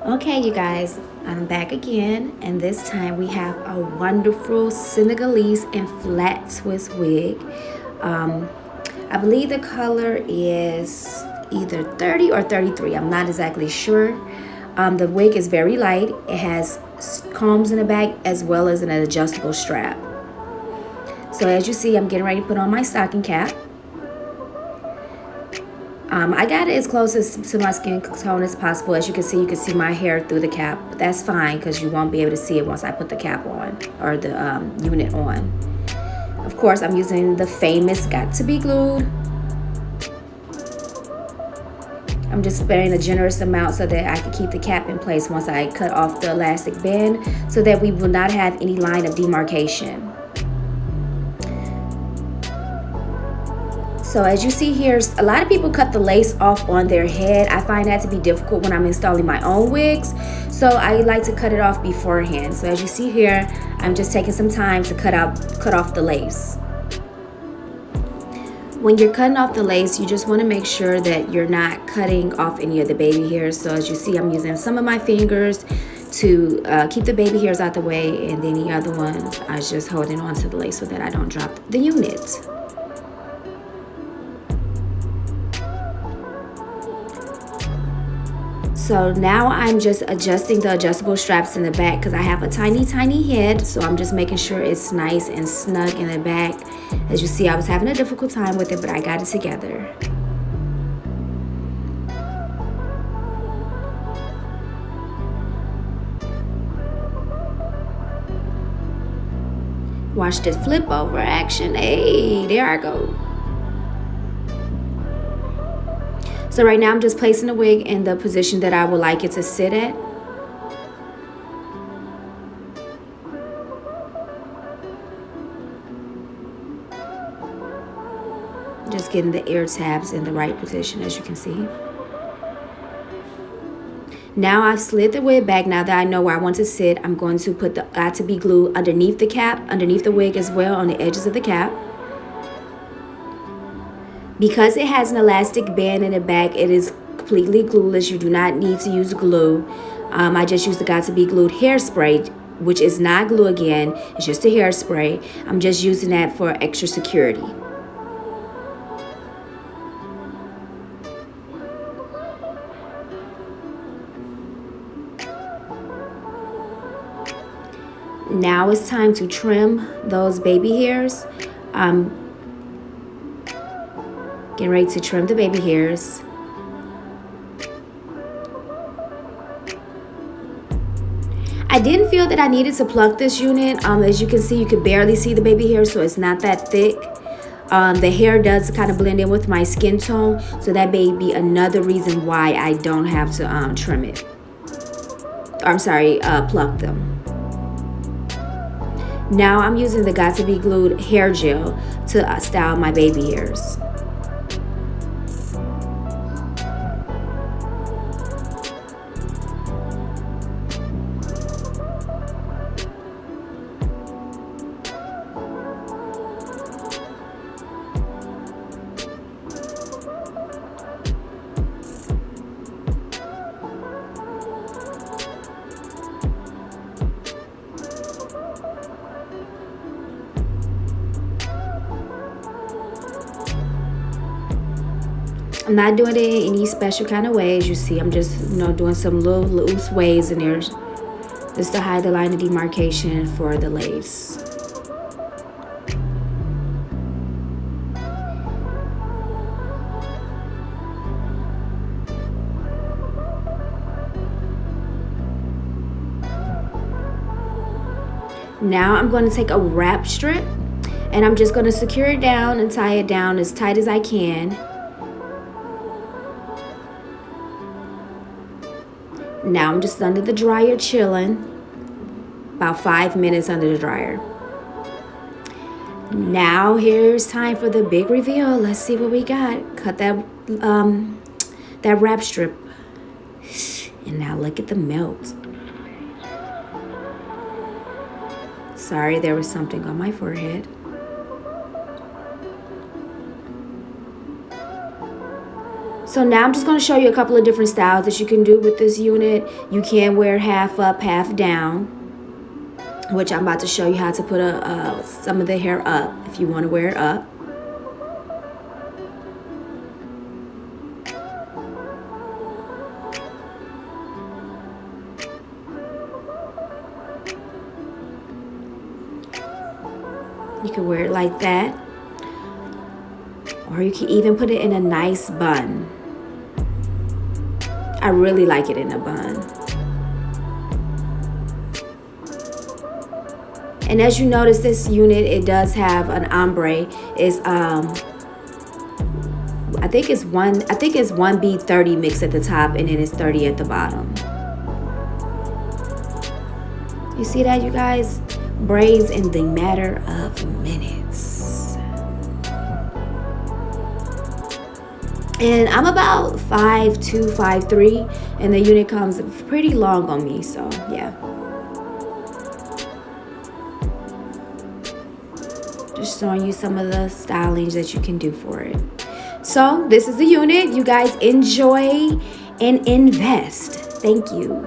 Okay, you guys, I'm back again, and this time we have a wonderful Senegalese and flat twist wig. I believe the color is either 30 or 33. I'm not exactly sure. The wig is very light. It has combs in the back as well as an adjustable strap. So as you see, I'm getting ready to put on my stocking cap. I got it as close to my skin tone as possible. As you can see my hair through the cap. But that's fine because you won't be able to see it once I put the cap on or the unit on. Of course, I'm using the famous Got to Be Glued. I'm just spraying a generous amount so that I can keep the cap in place once I cut off the elastic band so that we will not have any line of demarcation. So as you see here, a lot of people cut the lace off on their head. I find that to be difficult when I'm installing my own wigs. So I like to cut it off beforehand. So as you see here, I'm just taking some time to cut off the lace. When you're cutting off the lace, you just want to make sure that you're not cutting off any of the baby hairs. So as you see, I'm using some of my fingers to keep the baby hairs out the way, and then the other ones, I was just holding on to the lace so that I don't drop the unit. So now I'm just adjusting the adjustable straps in the back because I have a tiny head, so I'm just making sure it's nice and snug in the back. As you see, I was having a difficult time with it, but I got it together. Watch this flip over action. Hey, there I go. So right now I'm just placing the wig in the position that I would like it to sit at. Just getting the ear tabs in the right position, as you can see. Now I've slid the wig back. Now that I know where I want to sit, I'm going to put the Got to Be Glue underneath the cap, underneath the wig as well, on the edges of the cap. Because it has an elastic band in the back, it is completely glueless. You do not need to use glue. I just use the Got to Be Glued hairspray, which is not glue again. It's just a hairspray. I'm just using that for extra security. Now it's time to trim those baby hairs. Getting ready to trim the baby hairs. I didn't feel that I needed to pluck this unit. As you can see, you can barely see the baby hair, so it's not that thick. The hair does kind of blend in with my skin tone, so that may be another reason why I don't have to trim it. I'm sorry, pluck them. Now I'm using the Got to Be Glued hair gel to style my baby hairs. I'm not doing it in any special kind of way. As you see, I'm just, doing some little loose waves in there just to hide the line of demarcation for the lace. Now I'm going to take a wrap strip and I'm just going to secure it down and tie it down as tight as I can. Now I'm just under the dryer chilling, about 5 minutes under the dryer. Now here's time for the big reveal. Let's see what we got. Cut that wrap strip, and now look at the melt. Sorry, there was something on my forehead. So now I'm just going to show you a couple of different styles that you can do with this unit. You can wear half up, half down, which I'm about to show you how to put some of the hair up if you want to wear it up. You can wear it like that, or you can even put it in a nice bun. I really like it in a bun. And as you notice, this unit, it does have an ombre. It's I think it's one bead 30 mix at the top, and then it's 30 at the bottom. You see that, you guys? Braids in the matter of minutes. And I'm about 5'2", 5'3", and the unit comes pretty long on me, so yeah. Just showing you some of the stylings that you can do for it. So this is the unit. You guys enjoy and invest. Thank you.